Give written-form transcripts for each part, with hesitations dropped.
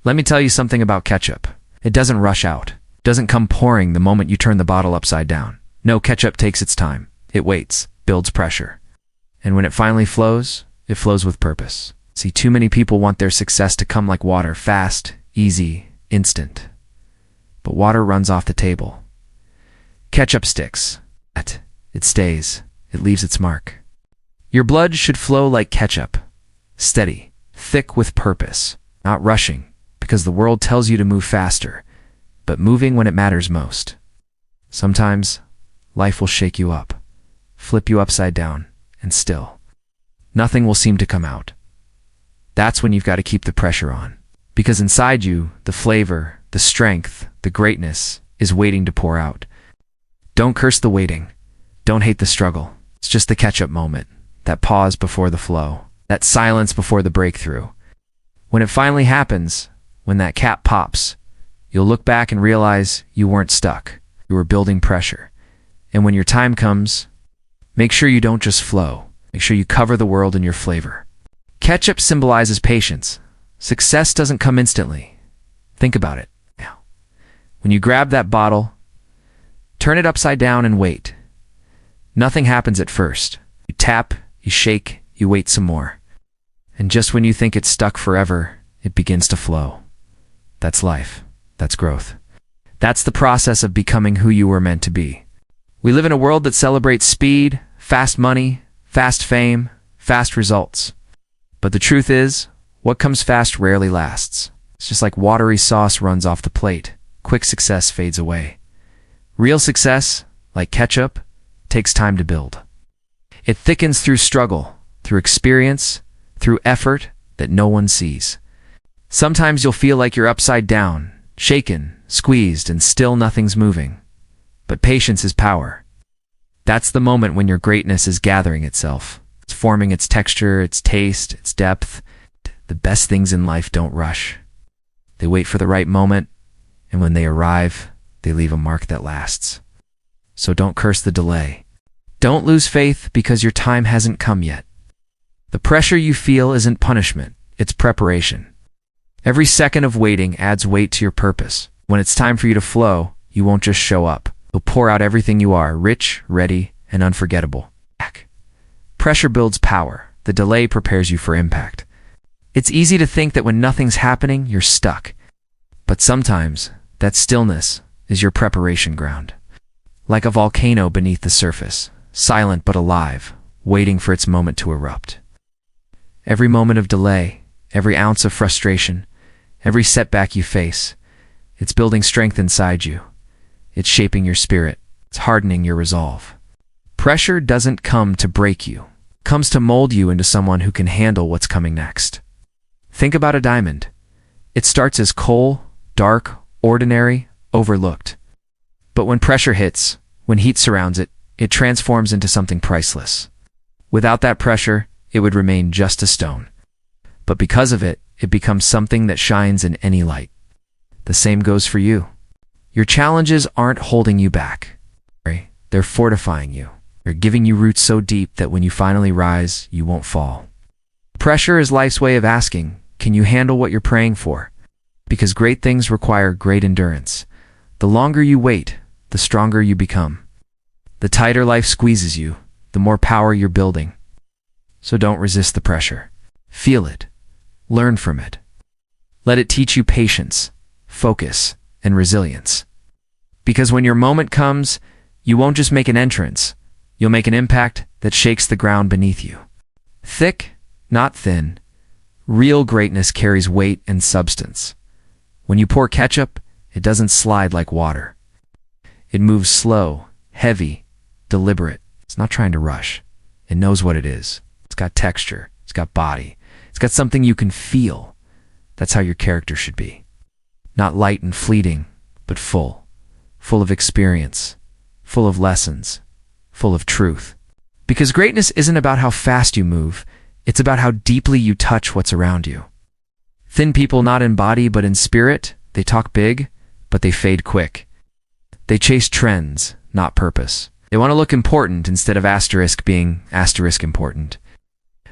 Let me tell you something about ketchup. It doesn't rush out. It doesn't come pouring the moment you turn the bottle upside down. No, ketchup takes its time. It waits, builds pressure. And when it finally flows, it flows with purpose. See, too many people want their success to come like water, fast, easy, instant. But water runs off the table. Ketchup sticks. It stays. It leaves its mark. Your blood should flow like ketchup. Steady, thick with purpose, not rushing, because the world tells you to move faster, but moving when it matters most. Sometimes, life will shake you up, flip you upside down, and still, nothing will seem to come out. That's when you've got to keep the pressure on, because inside you, the flavor, the strength, the greatness is waiting to pour out. Don't curse the waiting. Don't hate the struggle. It's just the catch-up moment, that pause before the flow, that silence before the breakthrough. When it finally happens, when that cap pops, you'll look back and realize you weren't stuck. You were building pressure. And when your time comes, make sure you don't just flow. Make sure you cover the world in your flavor. Ketchup symbolizes patience. Success doesn't come instantly. Think about it now. When you grab that bottle, turn it upside down and wait. Nothing happens at first. You tap, you shake, you wait some more. And just when you think it's stuck forever, it begins to flow. That's life. That's growth. That's the process of becoming who you were meant to be. We live in a world that celebrates speed, fast money, fast fame, fast results. But the truth is, what comes fast rarely lasts. It's just like watery sauce runs off the plate. Quick success fades away. Real success, like ketchup, takes time to build. It thickens through struggle, through experience, through effort that no one sees. Sometimes you'll feel like you're upside down, shaken, squeezed, and still nothing's moving. But patience is power. That's the moment when your greatness is gathering itself. It's forming its texture, its taste, its depth. The best things in life don't rush. They wait for the right moment, and when they arrive, they leave a mark that lasts. So don't curse the delay. Don't lose faith because your time hasn't come yet. The pressure you feel isn't punishment, it's preparation. Every second of waiting adds weight to your purpose. When it's time for you to flow, you won't just show up. You'll pour out everything you are, rich, ready, and unforgettable. Pressure builds power. The delay prepares you for impact. It's easy to think that when nothing's happening, you're stuck. But sometimes, that stillness is your preparation ground. Like a volcano beneath the surface, silent but alive, waiting for its moment to erupt. Every moment of delay, every ounce of frustration, every setback you face, it's building strength inside you. It's shaping your spirit. It's hardening your resolve. Pressure doesn't come to break you. It comes to mold you into someone who can handle what's coming next. Think about a diamond. It starts as coal, dark, ordinary, overlooked. But when pressure hits, when heat surrounds it, it transforms into something priceless. Without that pressure, it would remain just a stone. But because of it, it becomes something that shines in any light. The same goes for you. Your challenges aren't holding you back. They're fortifying you. They're giving you roots so deep that when you finally rise, you won't fall. Pressure is life's way of asking, can you handle what you're praying for? Because great things require great endurance. The longer you wait, the stronger you become. The tighter life squeezes you, the more power you're building. So don't resist the pressure. Feel it. Learn from it. Let it teach you patience, focus, and resilience. Because when your moment comes, you won't just make an entrance, you'll make an impact that shakes the ground beneath you. Thick, not thin. Real greatness carries weight and substance. When you pour ketchup, it doesn't slide like water. It moves slow, heavy, deliberate. It's not trying to rush. It knows what it is. It's got texture. It's got body. It's got something you can feel. That's how your character should be. Not light and fleeting, but full. Full of experience. Full of lessons. Full of truth. Because greatness isn't about how fast you move. It's about how deeply you touch what's around you. Thin people not in body but in spirit, they talk big, but they fade quick. They chase trends, not purpose. They want to look important instead of asterisk being asterisk important.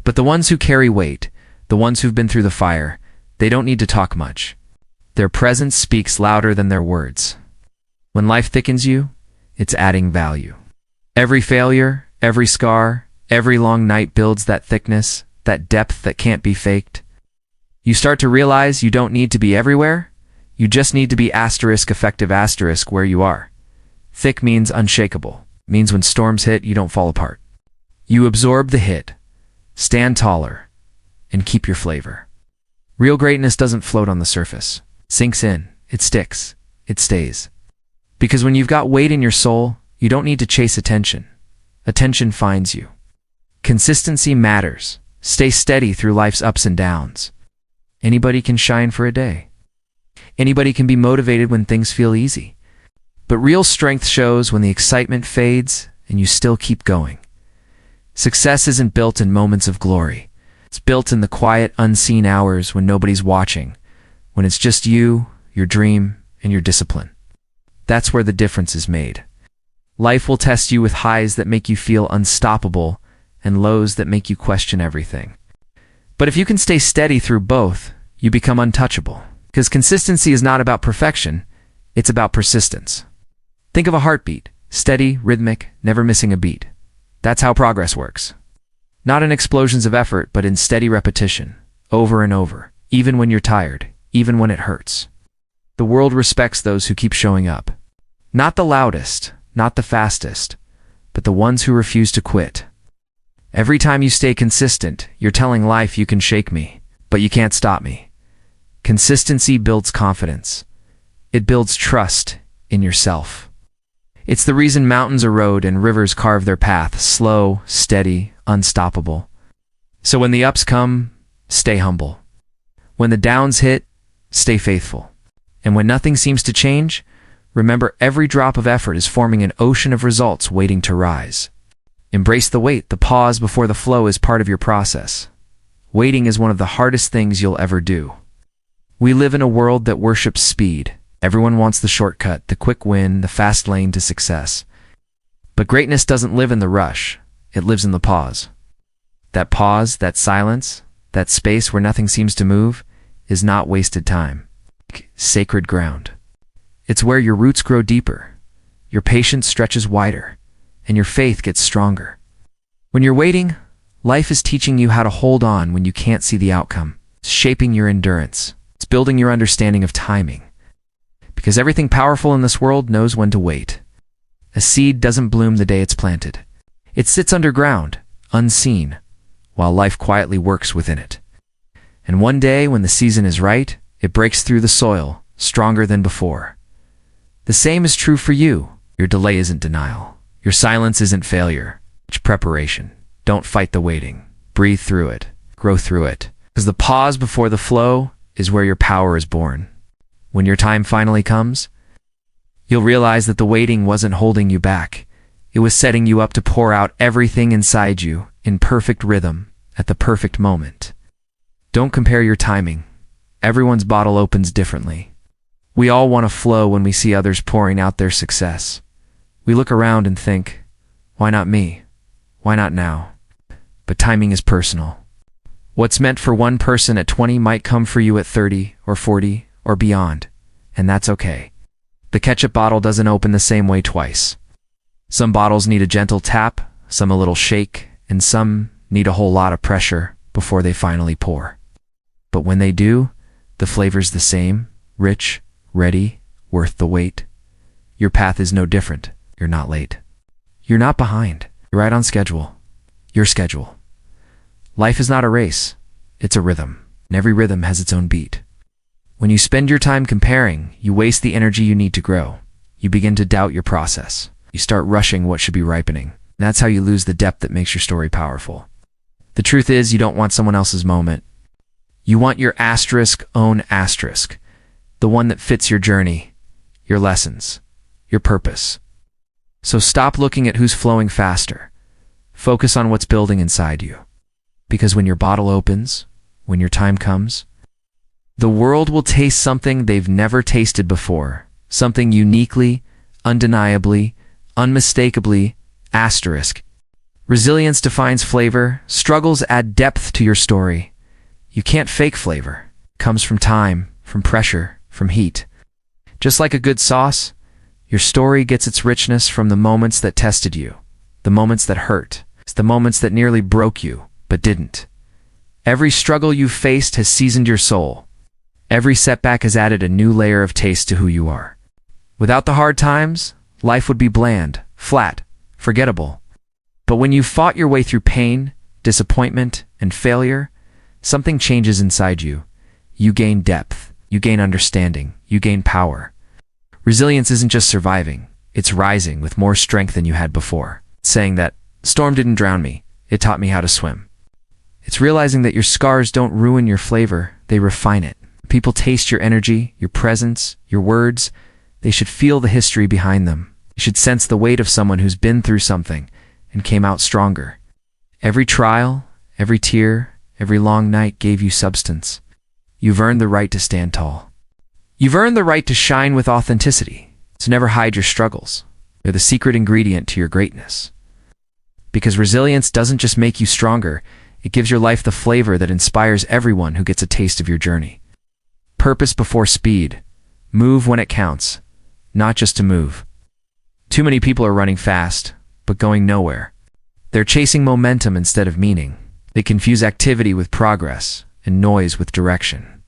But the ones who carry weight, the ones who've been through the fire, they don't need to talk much. Their presence speaks louder than their words. When life thickens you, it's adding value. Every failure, every scar, every long night builds that thickness, that depth that can't be faked. You start to realize you don't need to be everywhere. You just need to be effective where you are. Thick means unshakable. Means when storms hit, you don't fall apart. You absorb the hit, stand taller, and keep your flavor. Real greatness doesn't float on the surface. Sinks in, it sticks, it stays. Because when you've got weight in your soul, you don't need to chase attention. Attention finds you. Consistency matters. Stay steady through life's ups and downs. Anybody can shine for a day. Anybody can be motivated when things feel easy. But real strength shows when the excitement fades and you still keep going. Success isn't built in moments of glory. It's built in the quiet, unseen hours when nobody's watching, when it's just you, your dream, and your discipline. That's where the difference is made. Life will test you with highs that make you feel unstoppable and lows that make you question everything. But if you can stay steady through both, you become untouchable. Because consistency is not about perfection, it's about persistence. Think of a heartbeat, steady, rhythmic, never missing a beat. That's how progress works. Not in explosions of effort, but in steady repetition, over and over, even when you're tired, even when it hurts. The world respects those who keep showing up. Not the loudest, not the fastest, but the ones who refuse to quit. Every time you stay consistent, you're telling life you can shake me, but you can't stop me. Consistency builds confidence. It builds trust in yourself. It's the reason mountains erode and rivers carve their path, slow, steady, unstoppable. So when the ups come, stay humble. When the downs hit, stay faithful. And when nothing seems to change, remember every drop of effort is forming an ocean of results waiting to rise. Embrace the wait. The pause before the flow is part of your process. Waiting is one of the hardest things you'll ever do. We live in a world that worships speed. Everyone wants the shortcut, the quick win, the fast lane to success. But greatness doesn't live in the rush. It lives in the pause. That pause, that silence, that space where nothing seems to move, is not wasted time. Sacred ground. It's where your roots grow deeper, your patience stretches wider, and your faith gets stronger. When you're waiting, life is teaching you how to hold on when you can't see the outcome. It's shaping your endurance. It's building your understanding of timing. Because everything powerful in this world knows when to wait. A seed doesn't bloom the day it's planted. It sits underground, unseen, while life quietly works within it. And one day, when the season is right, it breaks through the soil, stronger than before. The same is true for you. Your delay isn't denial. Your silence isn't failure. It's preparation. Don't fight the waiting. Breathe through it. Grow through it. Because the pause before the flow is where your power is born. When your time finally comes, you'll realize that the waiting wasn't holding you back. It was setting you up to pour out everything inside you in perfect rhythm at the perfect moment. Don't compare your timing. Everyone's bottle opens differently. We all want to flow when we see others pouring out their success. We look around and think, why not me? Why not now? But timing is personal. What's meant for one person at 20 might come for you at 30 or 40 or beyond, and that's okay. The ketchup bottle doesn't open the same way twice. Some bottles need a gentle tap, some a little shake, and some need a whole lot of pressure before they finally pour. But when they do, the flavor's the same, rich, ready, worth the wait. Your path is no different. You're not late. You're not behind. You're right on schedule. Your schedule. Life is not a race. It's a rhythm, and every rhythm has its own beat. When you spend your time comparing, you waste the energy you need to grow. You begin to doubt your process. You start rushing what should be ripening. That's how you lose the depth that makes your story powerful. The truth is, you don't want someone else's moment. You want your own asterisk, the one that fits your journey, your lessons, your purpose. So stop looking at who's flowing faster. Focus on what's building inside you. Because when your bottle opens, when your time comes, the world will taste something they've never tasted before, something uniquely, undeniably, unmistakably asterisk. Resilience defines flavor. Struggles add depth to your story. You can't fake flavor. It comes from time, from pressure, from heat. Just like a good sauce, your story gets its richness from the moments that tested you, the moments that hurt, the moments that nearly broke you, but didn't. Every struggle you've faced has seasoned your soul. Every setback has added a new layer of taste to who you are. Without the hard times, life would be bland, flat, forgettable. But when you've fought your way through pain, disappointment, and failure, something changes inside you. You gain depth, you gain understanding, you gain power. Resilience isn't just surviving, it's rising with more strength than you had before. It's saying that, "The storm didn't drown me, it taught me how to swim." It's realizing that your scars don't ruin your flavor, they refine it. People taste your energy, your presence, your words. They should feel the history behind them. They should sense the weight of someone who's been through something and came out stronger. Every trial, every tear, every long night gave you substance. You've earned the right to stand tall. You've earned the right to shine with authenticity, to never hide your struggles. They're the secret ingredient to your greatness. Because resilience doesn't just make you stronger, it gives your life the flavor that inspires everyone who gets a taste of your journey. Purpose before speed. Move when it counts, not just to move. Too many people are running fast, but going nowhere. They're chasing momentum instead of meaning. They confuse activity with progress and noise with direction.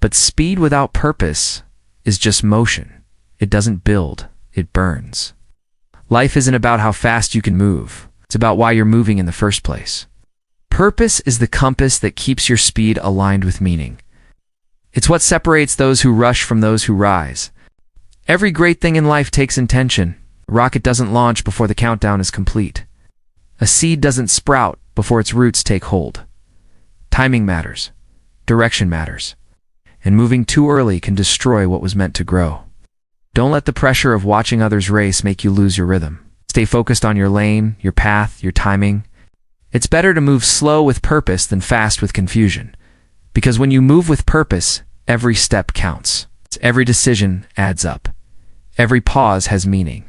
But speed without purpose is just motion. It doesn't build, it burns. Life isn't about how fast you can move. It's about why you're moving in the first place. Purpose is the compass that keeps your speed aligned with meaning. It's what separates those who rush from those who rise. Every great thing in life takes intention. A rocket doesn't launch before the countdown is complete. A seed doesn't sprout before its roots take hold. Timing matters. Direction matters. And moving too early can destroy what was meant to grow. Don't let the pressure of watching others race make you lose your rhythm. Stay focused on your lane, your path, your timing. It's better to move slow with purpose than fast with confusion. Because when you move with purpose, every step counts. Every decision adds up. Every pause has meaning.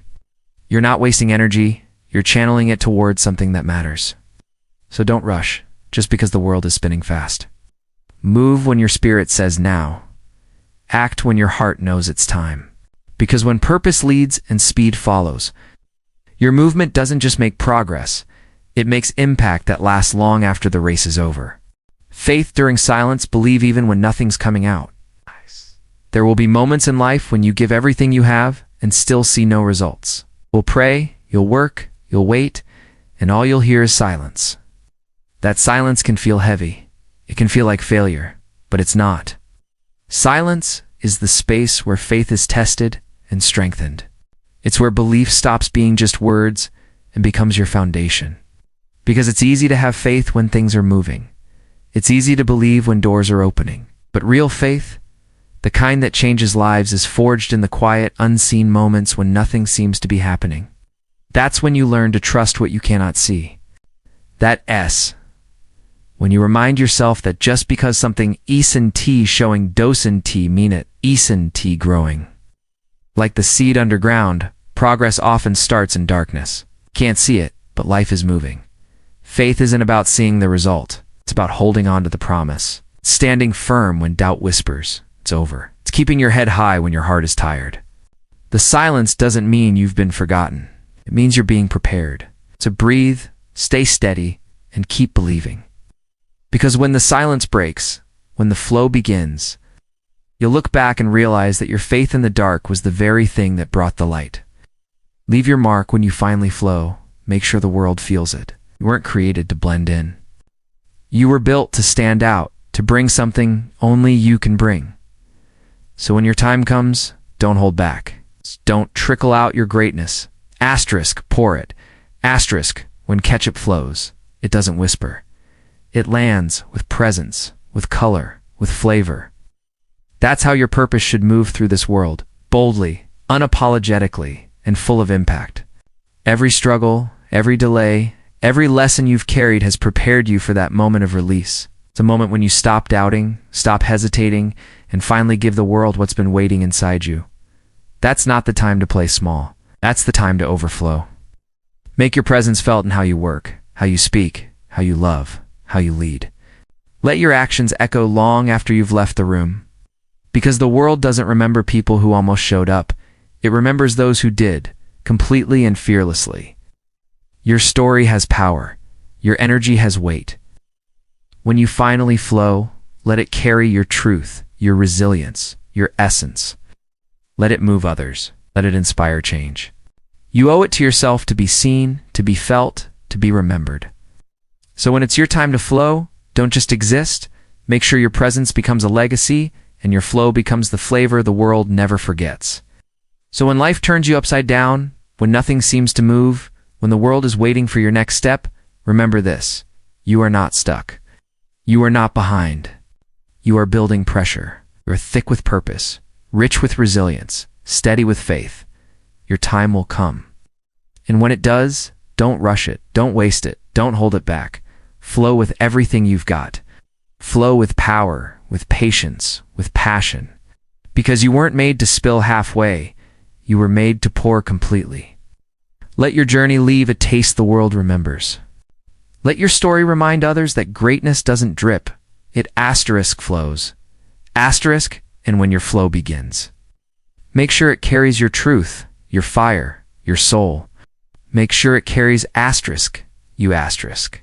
You're not wasting energy, you're channeling it towards something that matters. So don't rush, just because the world is spinning fast. Move when your spirit says now. Act when your heart knows it's time. Because when purpose leads and speed follows, your movement doesn't just make progress, it makes impact that lasts long after the race is over. Faith during silence, believe even when nothing's coming out. There will be moments in life when you give everything you have and still see no results. You'll pray, you'll work, you'll wait, and all you'll hear is silence. That silence can feel heavy. It can feel like failure, but it's not. Silence is the space where faith is tested and strengthened. It's where belief stops being just words and becomes your foundation. Because it's easy to have faith when things are moving. It's easy to believe when doors are opening. But real faith, the kind that changes lives, is forged in the quiet, unseen moments when nothing seems to be happening. That's when you learn to trust what you cannot see. That S. When you remind yourself that just because something isn't showing doesn't mean it isn't growing. Like the seed underground, progress often starts in darkness. Can't see it, but life is moving. Faith isn't about seeing the result. It's about holding on to the promise. It's standing firm when doubt whispers. It's over. It's keeping your head high when your heart is tired. The silence doesn't mean you've been forgotten. It means you're being prepared. So breathe, stay steady, and keep believing. Because when the silence breaks, when the flow begins, you'll look back and realize that your faith in the dark was the very thing that brought the light. Leave your mark when you finally flow. Make sure the world feels it. You weren't created to blend in. You were built to stand out, to bring something only you can bring. So when your time comes, don't hold back. Don't trickle out your greatness. Asterisk, pour it. Asterisk, when ketchup flows, it doesn't whisper. It lands with presence, with color, with flavor. That's how your purpose should move through this world, boldly, unapologetically, and full of impact. Every struggle, every delay, every lesson you've carried has prepared you for that moment of release. It's a moment when you stop doubting, stop hesitating, and finally give the world what's been waiting inside you. That's not the time to play small. That's the time to overflow. Make your presence felt in how you work, how you speak, how you love, how you lead. Let your actions echo long after you've left the room. Because the world doesn't remember people who almost showed up. It remembers those who did, completely and fearlessly. Your story has power. Your energy has weight. When you finally flow, let it carry your truth, your resilience, your essence. Let it move others. Let it inspire change. You owe it to yourself to be seen, to be felt, to be remembered. So when it's your time to flow, don't just exist. Make sure your presence becomes a legacy and your flow becomes the flavor the world never forgets. So when life turns you upside down, when nothing seems to move, when the world is waiting for your next step, remember this: you are not stuck. You are not behind. You are building pressure. You're thick with purpose, rich with resilience, steady with faith. Your time will come. And when it does, don't rush it, don't waste it, don't hold it back. Flow with everything you've got. Flow with power, with patience, with passion. Because you weren't made to spill halfway, you were made to pour completely. Let your journey leave a taste the world remembers. Let your story remind others that greatness doesn't drip, it asterisk flows. Asterisk, and when your flow begins. Make sure it carries your truth, your fire, your soul. Make sure it carries asterisk, you asterisk.